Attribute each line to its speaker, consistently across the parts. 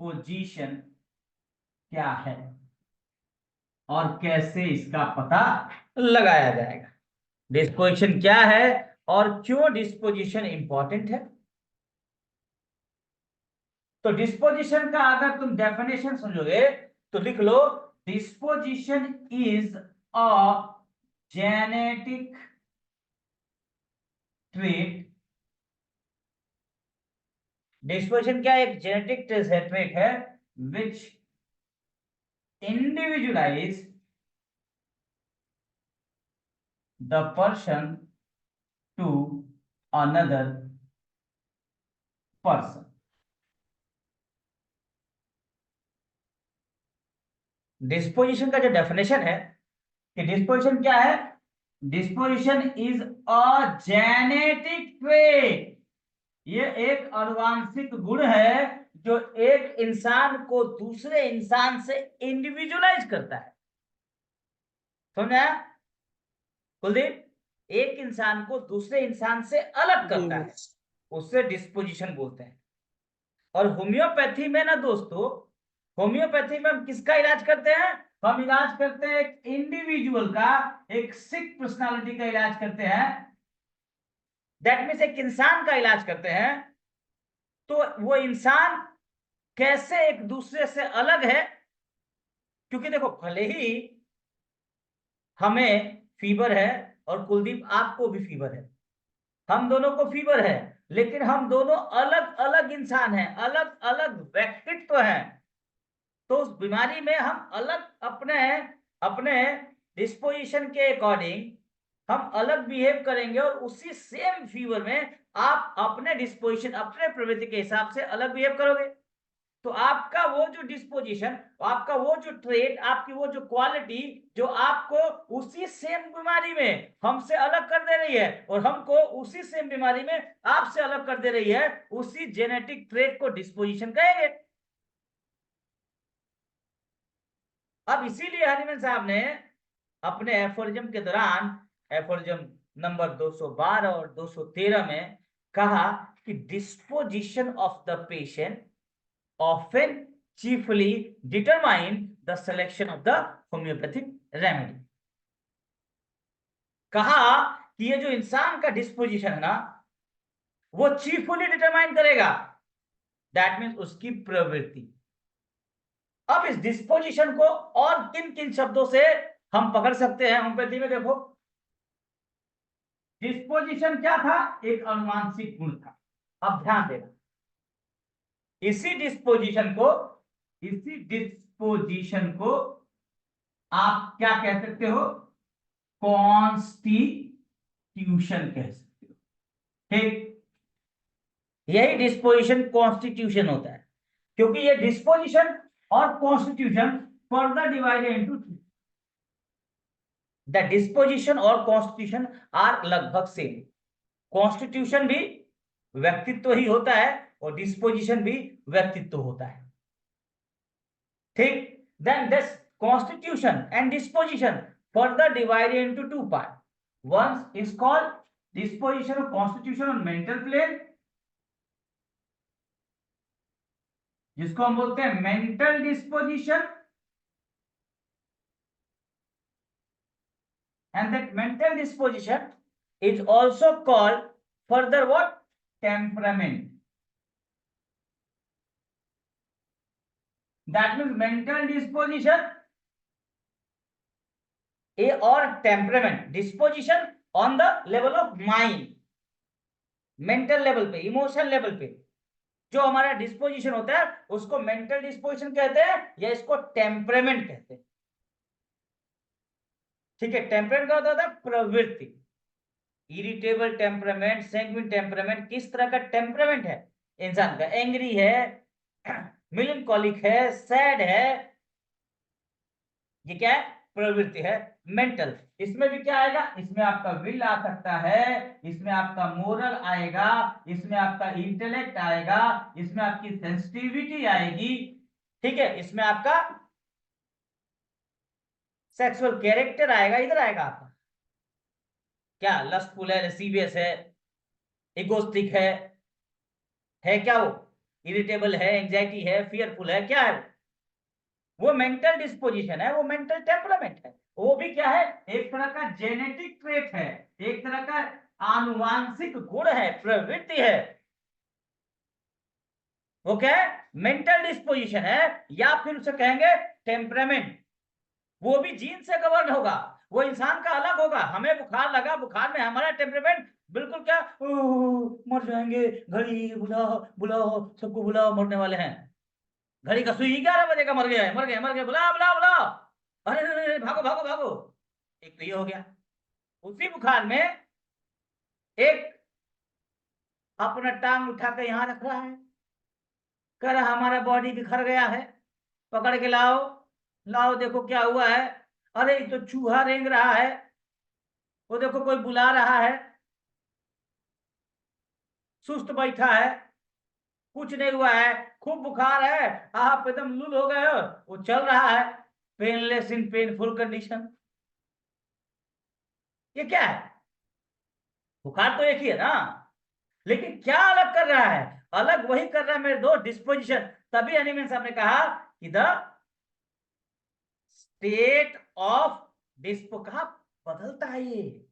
Speaker 1: Disposition क्या है और कैसे इसका पता लगाया जाएगा। डिस्पोजिशन क्या है और क्यों डिस्पोजिशन इंपॉर्टेंट है। तो डिस्पोजिशन का अगर तुम डेफिनेशन समझोगे तो लिख लो, disposition is a genetic trait. Disposition क्या एक जेनेटिक ट्रेट है which individualize the person to another person। Disposition का जो डेफिनेशन है कि डिस्पोजिशन क्या है, disposition is a genetic trait. ये एक आनुवांशिक गुण है जो एक इंसान को दूसरे इंसान से इंडिविजुअलाइज करता है। समझा कुलदीप? एक इंसान को दूसरे इंसान से अलग करता है, उससे डिस्पोजिशन बोलते हैं। और होम्योपैथी में ना दोस्तों, होम्योपैथी में हम किसका इलाज करते हैं? हम इलाज करते हैं एक इंडिविजुअल का, एक सिक पर्सनालिटी का इलाज करते हैं। दैट मीन्स एक इंसान का इलाज करते हैं। तो वो इंसान कैसे एक दूसरे से अलग है, क्योंकि देखो भले ही हमें फीवर है और कुलदीप आपको भी फीवर है, हम दोनों को फीवर है, लेकिन हम दोनों अलग अलग इंसान हैं, अलग अलग व्यक्तित्व हैं। तो उस बीमारी में हम अलग अपने अपने डिस्पोजिशन के अकॉर्डिंग हम अलग बिहेव करेंगे, और उसी सेम फीवर में आप अपने डिस्पोजिशन अपने प्रवृत्ति के हिसाब से अलग बिहेव करोगे। तो आपका वो जो डिस्पोजिशन, आपका वो जो ट्रेट, आपकी वो जो क्वालिटी जो आपको उसी सेम बीमारी में हमसे अलग कर दे रही है और हमको उसी सेम बीमारी में आपसे अलग कर दे रही है, उसी जेनेटिक ट्रेट को डिस्पोजिशन कहेंगे। अब इसीलिए हनीमैन साहब ने अपने एफोरिज्म के दौरान, एफोरिज्म नंबर 212 और 213 में कहा कि disposition of the patient often chiefly determine the selection of the homeopathic remedy। कहा कि ये जो इंसान का डिस्पोजिशन है ना, वो चीफुली डिटरमाइन करेगा, दैट मीन्स उसकी प्रवृत्ति। अब इस डिस्पोजिशन को और किन किन शब्दों से हम पकड़ सकते हैं होम्योपैथी में? देखो, डिस्पोजिशन क्या था? एक अनुवांशिक गुण था। अब ध्यान देना, इसी डिस्पोजिशन को आप क्या कह सकते हो? कॉन्स्टिट्यूशन कह सकते हो। ठीक, यही डिस्पोजिशन कॉन्स्टिट्यूशन होता है, क्योंकि ये डिस्पोजिशन और constitution further divided into two. The disposition और कॉन्स्टिट्यूशन आर लगभग सेम। कॉन्स्टिट्यूशन भी व्यक्तित्व ही होता है और डिस्पोजिशन भी व्यक्तित्व होता है। ठीक, then this constitution and disposition further divided into two parts. One is called disposition of constitution on mental plane, जिसको हम बोलते हैं mental disposition, and that mental disposition is also called further what? Temperament। that means mental disposition और temperament. Disposition on the level of mind, mental level पे, emotion level पे जो हमारा disposition होता है उसको मेंटल डिस्पोजिशन कहते हैं या इसको टेम्परामेंट कहते हैं। ठीक है, टेम्परामेंट का होता है प्रवृत्ति। इरिटेबल टेम्परामेंट, सैंग्विन टेम्परामेंट, किस तरह का टेम्परामेंट है इंसान का? एंग्री है, मेलनकॉलिक है, सैड है, ये क्या है? प्रवृत्ति है। मेंटल, इसमें भी क्या आएगा? इसमें आपका विल आ सकता है, इसमें आपका मोरल आएगा, इसमें आपका इंटेलेक्ट आएगा, इसमें आपकी सेंसिटिविटी आएगी। ठीक है, इसमें आपका सेक्सुअल कैरेक्टर आएगा, इधर आएगा आपका क्या? लस्टफुल है, लेस्बियस है, इगोस्टिक है क्या वो? इरिटेबल है, एंजाइटी है, फियरफुल है, क्या है वो मेंटल डिस्पोजिशन है, वो मेंटल टेम्परामेंट है। वो भी क्या है, एक तरह का जेनेटिक ट्रेट है, एक तरह का आनुवांशिक गुण है, प्रवृत्ति है। वो क्या है, मेंटल डिस्पोजिशन है, या फिर उसे कहेंगे टेम्परामेंट। वो भी जीन से गवर्न होगा, वो इंसान का अलग होगा। हमें बुखार लगा, बुखार में हमारा टेम्परामेंट बिल्कुल क्या, मर जाएंगे, घड़ी बुलाओ बुलाओ, सबको बुलाओ, मरने वाले हैं। घड़ी का सुई 11 बजे का, मर गया है, मर गया मर गया, बुलाओ बुलाओ बुलाओ, अरे भागो भागो भागो। एक तो ये हो गया। उसी बुखार में एक अपना टांग उठा के यहाँ रख रहा है, कह रहा हमारा बॉडी बिखर गया है, पकड़ के लाओ, लाओ देखो क्या हुआ है। अरे ये तो चूहा रेंग रहा है, वो देखो कोई बुला रहा है, सुस्त बैठा है, कुछ नहीं हुआ है, खूब बुखार है, आप एकदम लूल हो गए हो, वो चल रहा है, पेनलेस इन पेनफुल कंडीशन। ये क्या है, बुखार तो एक ही है ना, लेकिन क्या अलग कर रहा है, अलग वही कर रहा है मेरे दोस्त, डिस्पोजिशन। तभी एनिमल साहब ने कहा कि द स्टेट ऑफ डिस्पो, कहा बदलता है ये,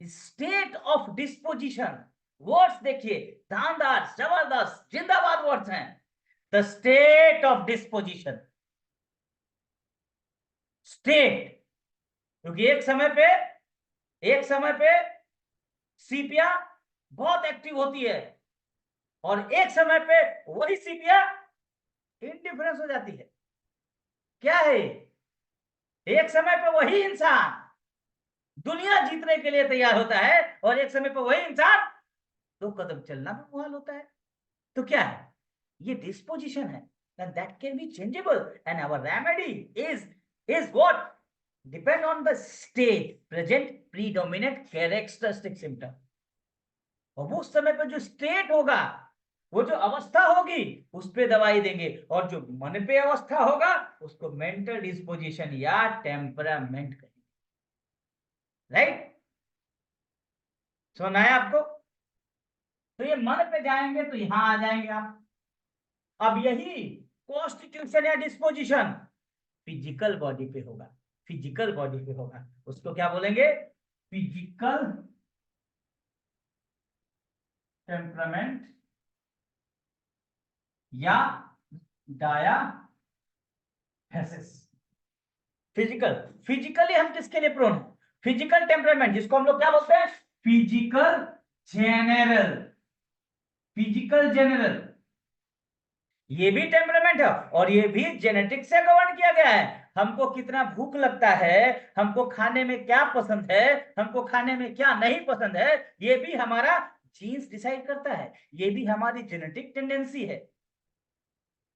Speaker 1: स्टेट ऑफ डिस्पोजिशन। वर्ड्स देखिए, शानदार, जबरदस्त, जिंदाबाद वर्ड्स हैं। The state of disposition, state, क्योंकि एक समय पे सीपिया बहुत एक्टिव होती है, और एक समय पे वही सीपिया इंडिफरेंस हो जाती है। क्या है, एक समय पे वही इंसान दुनिया जीतने के लिए तैयार होता है, और एक समय पे वही इंसान 2 कदम चलना भी मुहाल होता है। तो क्या है, ये डिस्पोजिशन है, and that can be changeable, and our remedy is what, depend on the state present predominant characteristic symptom। और वो उस समय पर जो स्टेट होगा, वो जो अवस्था होगी, उस पे दवाई देंगे, और जो मन पे अवस्था होगा उसको मेंटल डिस्पोजिशन या टेम्परामेंट कहेंगे। राइट, सुना है आपको। तो ये मन पे जाएंगे तो यहां आ जाएंगे आप। अब यही कॉन्स्टिट्यूशन या डिस्पोजिशन फिजिकल बॉडी पे होगा, फिजिकल बॉडी पे होगा, उसको क्या बोलेंगे, फिजिकल टेम्परामेंट या डायाफेसिस। फिजिकल, फिजिकली हम किसके लिए प्रोन है, फिजिकल टेम्परामेंट, जिसको हम लोग क्या बोलते हैं, फिजिकल जेनरल, फिजिकल जेनरल। ये भी टेम्परामेंट है, और ये भी जेनेटिक से गवर्न किया गया है। हमको कितना भूख लगता है, हमको खाने में क्या पसंद है, हमको खाने में क्या नहीं पसंद है, ये भी हमारा जीन्स डिसाइड करता है, ये भी हमारी जेनेटिक टेंडेंसी है।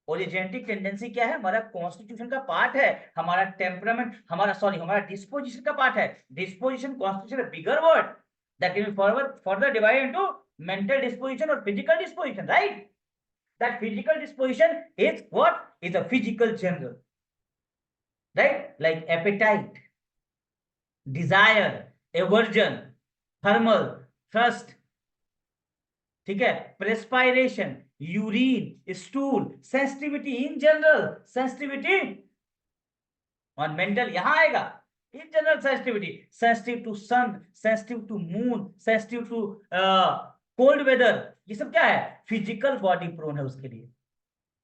Speaker 1: और ये जेनेटिक टेंडेंसी क्या है, हमारा कॉन्स्टिट्यूशन का पार्ट है, हमारा टेम्परामेंट, हमारा डिस्पोजिशन का पार्ट है। Disposition, constitution bigger word that can be further divide into mental disposition और physical disposition, right. That physical disposition is what, is a physical general, right, like appetite, desire, aversion, thermal, thirst, ठीक है, perspiration, urine, stool, sensitivity in general, sensitivity और mental यहां आएगा, in general sensitivity, sensitive to sun, sensitive to moon, sensitive to cold weather, ये सब क्या है, physical body prone है उसके लिए।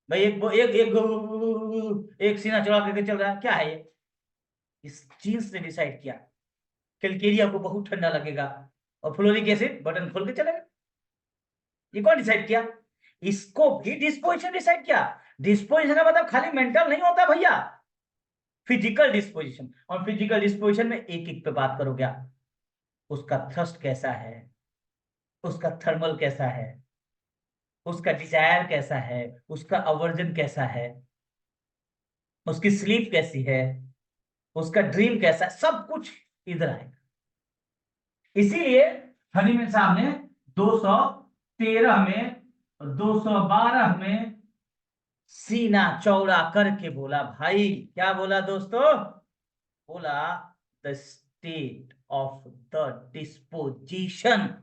Speaker 1: भाई एक सीना चौड़ा करके चल रहा है, क्या है ये, इस जीन्स ने डिसाइड किया, कैलकेरिया को बहुत ठंडा लगेगा, और फ्लोरिक एसिड बटन खोल के चलेगा। ये कौन डिसाइड किया, इसको भी डिस्पोजिशन डिसाइड किया। डिस्पोजिशन का मतलब खाली मेंटल नहीं होता भैया, फिजिकल डिस्पोजिशन। और फिजिकल डिस्पोजिशन में एक एक पे बात करोगे आप, उसका थ्रस्ट कैसा है, उसका थर्मल कैसा है, उसका डिजायर कैसा है, उसका अवर्जन कैसा है, उसकी स्लीप कैसी है, उसका ड्रीम कैसा है, सब कुछ इधर आएगा। इसीलिए हनीमैन साहब ने 213 में और 212 में सीना चौड़ा करके बोला, भाई क्या बोला दोस्तों, बोला the state of the disposition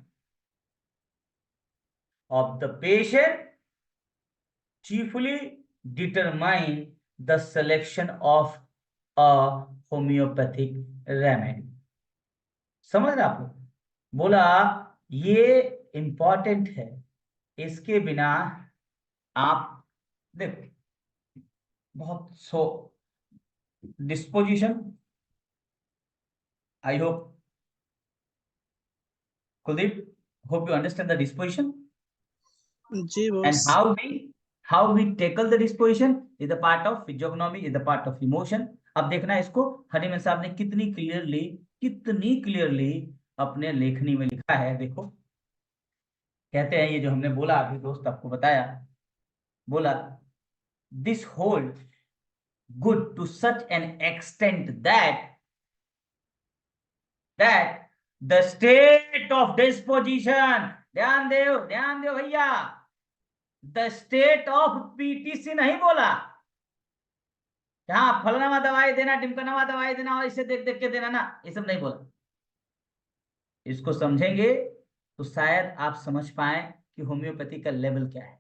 Speaker 1: of the patient chiefly determine the selection of a homeopathic remedy। समझ रहे आप लोग? बोला ये इंपॉर्टेंट है, इसके बिना आप देखो बहुत so disposition, I hope Kuldeep, hope you understand the disposition
Speaker 2: ji
Speaker 1: and
Speaker 2: boss.
Speaker 1: how we tackle the disposition is the part of physiognomy, is the part of emotion। अब देखना इसको हनीमैन साहब ने कितनी क्लियरली अपने लेखनी में लिखा है। देखो कहते हैं, ये जो हमने बोला अभी दोस्त आपको बताया, बोला this hold good to such an extent that the state of disposition, ध्यान दो भैया, द स्टेट ऑफ पीटीसी नहीं बोला, हाँ फलनामा दवाई देना, टिमकनामा दवाई देना और इसे देख देख के देना ना, ये सब नहीं बोला। इसको समझेंगे तो शायद आप समझ पाए कि होम्योपैथी का लेवल क्या है।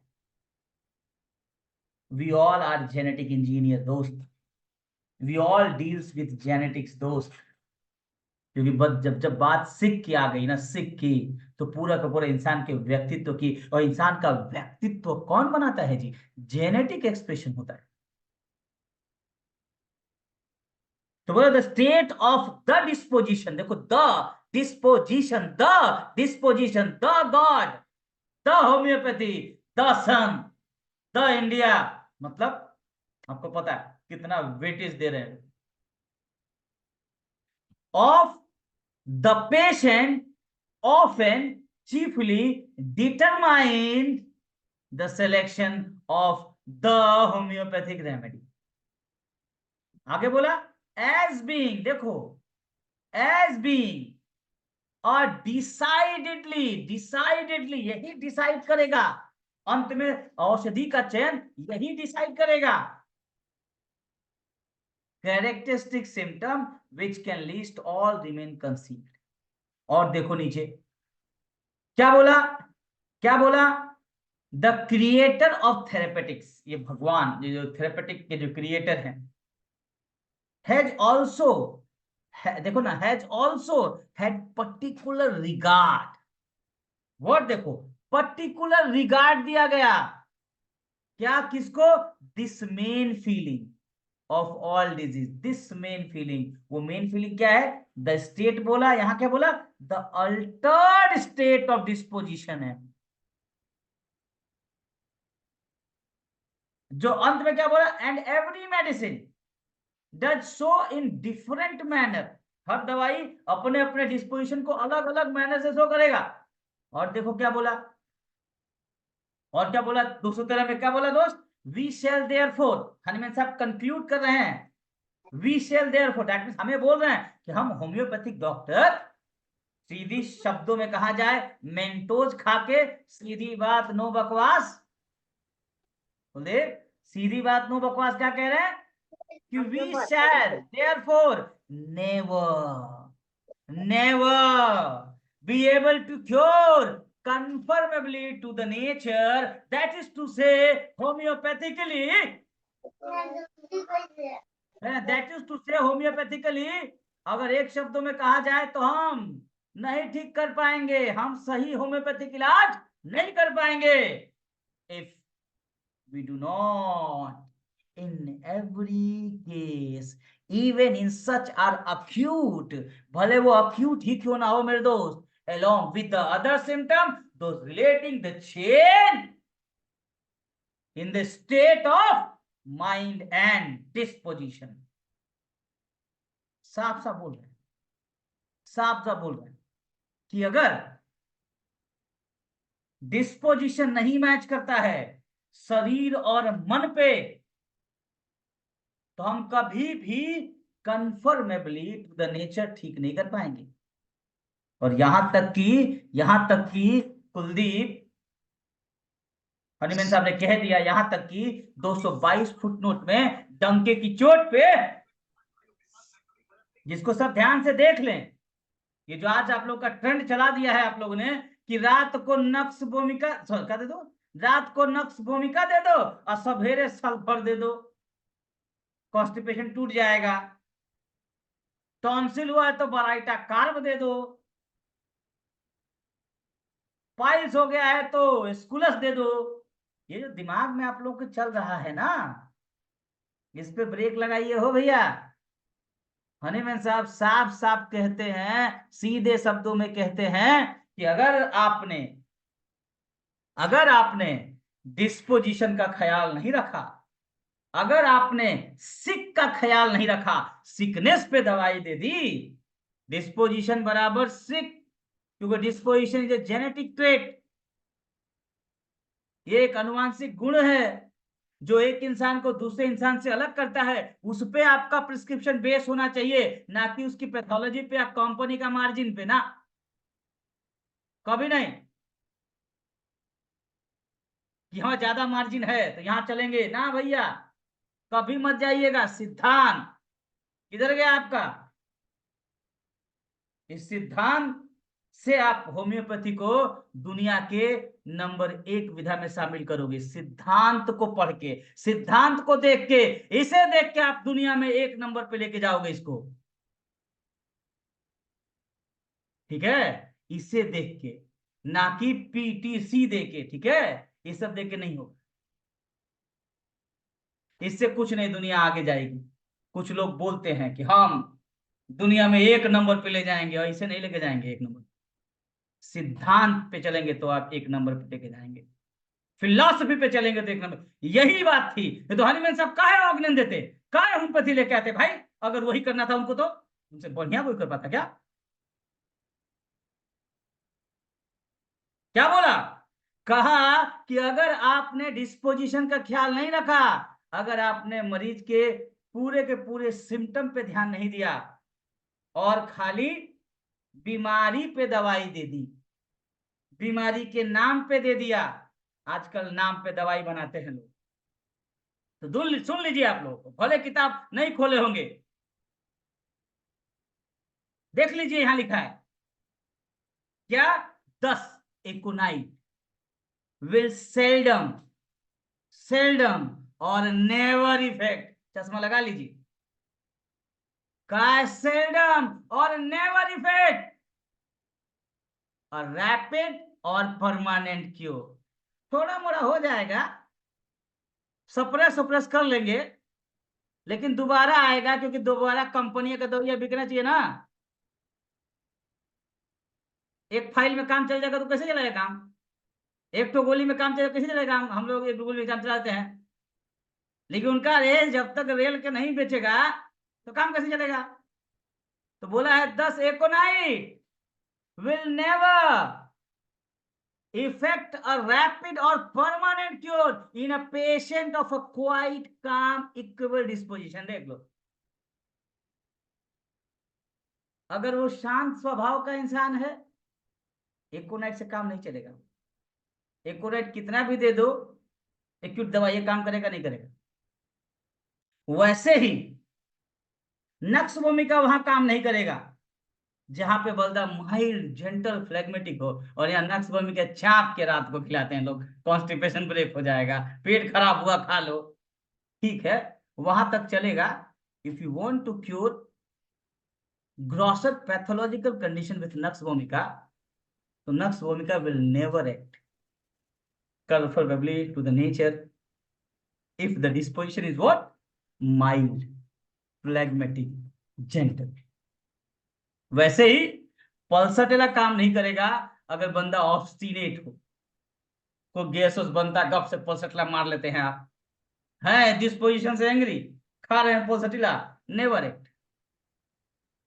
Speaker 1: We all are genetic engineer दोस्त, we all deals with genetics दोस्त। क्योंकि जब जब बात सिक की आ गई ना, सिक की, तो पूरा का पूरा इंसान के व्यक्तित्व की, और इंसान का व्यक्तित्व कौन बनाता है जी? जेनेटिक एक्सप्रेशन होता है। तो बोला the state of the disposition, देखो the disposition the god, the homeopathy, the sun, the India, मतलब आपको पता है कितना वेटेज दे रहे हैं। Of the patient often chiefly determined the selection of the homeopathic remedy। आगे बोला as being, देखो as being और डिसाइडेडली यही डिसाइड करेगा, अंत में औषधि का चयन यही डिसाइड करेगा। Characteristic symptom which can least all remain concealed. और देखो नीचे क्या बोला, द क्रिएटर ऑफ थेरेपेटिक्स, ये भगवान, ये जो थेरेपेटिक के जो क्रिएटर हैं, हैज ऑल्सो, देखो ना, has also had particular regard. Word देखो, पर्टिकुलर रिगार्ड दिया गया, क्या किसको? This main feeling of all disease, this main feeling. वो मेन फीलिंग क्या है? द स्टेट बोला, यहां क्या बोला? The altered state of disposition है। जो अंत में क्या बोला? And every medicine does so in different manner, हर दवाई अपने अपने डिस्पोजिशन को अलग अलग मैनर से शो करेगा। और देखो क्या बोला, 213 में क्या बोला दोस्त? वी शेल देयरफॉर, हनीमैन साहब कंक्लूड कर रहे हैं, we shall therefore, that means हमें बोल रहे हैं कि हम होम्योपैथिक डॉक्टर, सीधी शब्दों में कहा जाए, मेंटोज खाके सीधी बात नो बकवास, बोले सीधी बात नो बकवास, क्या कह रहे हैं कि we shall therefore never be able to cure conformably to the nature, that is to say homeopathically, अगर एक शब्दों में कहा जाए तो हम नहीं ठीक कर पाएंगे, हम सही होम्योपैथिक इलाज नहीं कर पाएंगे। If we do not in every case, even in such are acute, भले वो acute ही क्यों ना हो मेरे दोस्त, along with the other symptom, those relating the chain in the state of mind and disposition। साफ साफ बोल रहे हैं कि अगर डिस्पोजिशन नहीं मैच करता है शरीर और मन पे, तो हम कभी भी कन्फर्मेबली टू द नेचर ठीक नहीं कर पाएंगे। और यहां तक कि कुलदीप, हनीमैन साहब ने कह दिया, यहां तक कि 222 फुटनोट में डंके की चोट पे, जिसको सब ध्यान से देख लें, ये जो आज आप लोग का ट्रेंड चला दिया है आप लोगों ने कि रात को नक्श भूमिका, क्या दे दो, रात को नक्स भूमिका दे दो और सवेरे सल्फर दे दो, कॉन्स्टिपेशन टूट जाएगा। टॉन्सिल हुआ है तो बराइटा कार्ब दे दो, पाइल्स हो गया है तो स्कूलस दे दो। ये जो दिमाग में आप लोगों को चल रहा है ना, इस पे ब्रेक लगाइए हो भैया। हनीमैन साहब साफ साफ कहते हैं, सीधे शब्दों में कहते हैं कि अगर आपने डिस्पोजिशन का ख्याल नहीं रखा, अगर आपने सिक का ख्याल नहीं रखा, सिकनेस पे दवाई दे दी, डिस्पोजिशन बराबर सिक, क्योंकि disposition is a genetic trait, ये एक अनुवांशिक गुण है जो एक इंसान को दूसरे इंसान से अलग करता है। उस पे आपका प्रिस्क्रिप्शन बेस होना चाहिए, ना कि उसकी पैथोलॉजी पे या कंपनी का मार्जिन पे, ना, कभी नहीं कि हाँ ज्यादा मार्जिन है तो यहां चलेंगे, ना भैया, कभी मत जाइएगा। सिद्धांत किधर गया आपका? इस सिद्धांत से आप होम्योपैथी को दुनिया के नंबर 1 विधा में शामिल करोगे। सिद्धांत को पढ़ के, सिद्धांत को देख के, इसे देख के आप दुनिया में 1 नंबर पे लेके जाओगे इसको, ठीक है? इसे देख के, ना कि पीटीसी दे के, ठीक है? ये सब देख के नहीं होगा, इससे कुछ नहीं दुनिया आगे जाएगी। कुछ लोग बोलते हैं कि हम दुनिया में 1 नंबर पे ले जाएंगे, और इसे नहीं लेके जाएंगे 1 नंबर। सिद्धांत पे चलेंगे तो आप 1 नंबर पे लेके जाएंगे, फिलॉसफी पे चलेंगे तो 1 नंबर। यही बात थी, तो हनीमैन साहब काहे ऑग्नेन देते, काहे होम्योपैथी लेके आते भाई? अगर वही करना था उनको तो उनसे बढ़िया कोई कर पाता क्या? क्या बोला? कहा कि अगर आपने डिस्पोजिशन का ख्याल नहीं रखा, अगर आपने मरीज के पूरे सिम्टम पे ध्यान नहीं दिया और खाली बीमारी पे दवाई दे दी, बीमारी के नाम पे दे दिया, आजकल नाम पे दवाई बनाते हैं लोग, तो सुन लीजिए आप लोग, भले किताब नहीं खोले होंगे, देख लीजिए यहां लिखा है क्या, 10 एकोनाइट will seldom और never इफेक्ट, चश्मा लगा लीजिए, का सेल्डम और नेवर इफेक्ट, और रैपिड और परमानेंट क्योर। थोड़ा मोड़ा हो जाएगा, सप्रेस कर लेंगे, लेकिन दोबारा आएगा, क्योंकि दोबारा कंपनी का दवाइयां बिकना चाहिए ना। एक फाइल में काम चल जाएगा तो कैसे चलेगा काम? एक तो गोली में काम चलेगा, कैसे चलेगा? हम लोग एक गोली में काम चलाते हैं, लेकिन उनका रेल जब तक रेल के नहीं बेचेगा तो काम कैसे चलेगा? तो बोला है 10 एकोनाइट will never effect a rapid or permanent cure in a patient of a quite calm equable disposition। देख लो, अगर वो शांत स्वभाव का इंसान है, एकोनाइट से काम नहीं चलेगा। एकोनाइट कितना भी दे दो, एक्यूट दवा ये काम करेगा नहीं करेगा। वैसे ही नक्स भूमिका वहां काम नहीं करेगा जहां पे बंदा माइल्ड जेंटल फ्लेगमेटिक हो, और यहाँ नक्स भूमिका चाप के रात को खिलाते हैं लोग, कॉन्स्टिपेशन ब्रेक हो जाएगा, पेट खराब हुआ खा लो, ठीक है, वहां तक चलेगा। If you want to cure grosser pathological condition with nux vomica, so nux vomica will never act conformably to the nature if the disposition is what, mild, phlegmatic, gentle। वैसे ही पल्सटेला काम नहीं करेगा अगर बंदा ऑब्स्टिनेट हो, को गैस बनता गप से पल्सटेला मार लेते हैं आप, है डिस्पोजिशन से एंग्री, खा रहे हैं पल्सटेला, नेवर एक्ट।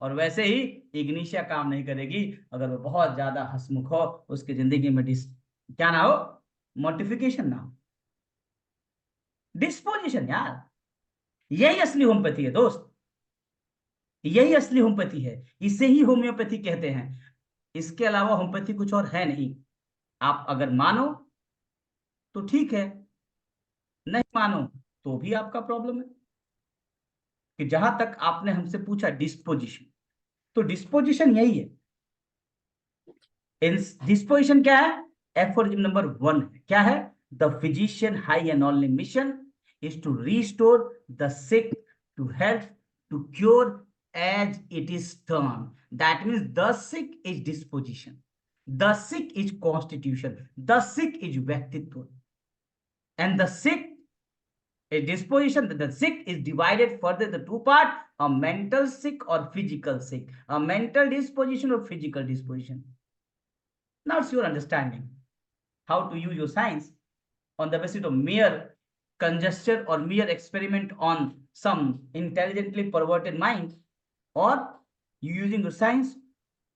Speaker 1: और वैसे ही इग्निशिया काम नहीं करेगी अगर वो बहुत ज्यादा हंसमुख हो, उसकी जिंदगी में क्या ना हो, मॉडिफिकेशन ना हो, डिस्पोजिशन। यार यही असली होम्योपैथी है दोस्त, यही असली होम्योपैथी है, इसे ही होम्योपैथी कहते हैं। इसके अलावा होम्योपैथी कुछ और है नहीं। आप अगर मानो तो ठीक है, नहीं मानो तो भी आपका प्रॉब्लम है। कि जहां तक आपने हमसे पूछा डिस्पोजिशन, तो डिस्पोजिशन यही है। डिस्पोजिशन क्या है? एफोरिज्म नंबर 1 है, क्या है? the physician high and only mission is to restore the sick to health, to cure as it is done. That means the sick is disposition, the sick is constitution, the sick is vyaktitva, and the sick a disposition. That the sick is divided further the two part, a mental sick or physical sick, a mental disposition or physical disposition. Now it's your understanding how to use your science on the basis of mere conjecture or mere experiment on some intelligently perverted mind, or you using your science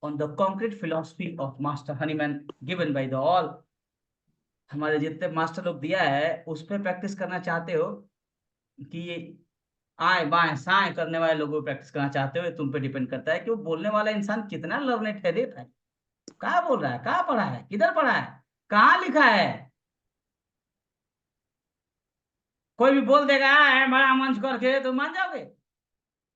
Speaker 1: on the concrete philosophy of Master Honeyman given by the all. हमारे जितने master लोग दिया है उस पर practice करना चाहते हो कि ये आए बाएं साएं करने वाले लोगों को प्रैक्टिस करना चाहते हो, तुम पे डिपेंड करता है कि वो बोलने वाला इंसान कितना लर्नेड है। देता है कहाँ बोल रहा है, कहाँ पढ़ा है, किधर पढ़ा है, कहाँ लिखा है। कोई भी बोल देगा है बड़ा मंच करके तो मान जाओगे?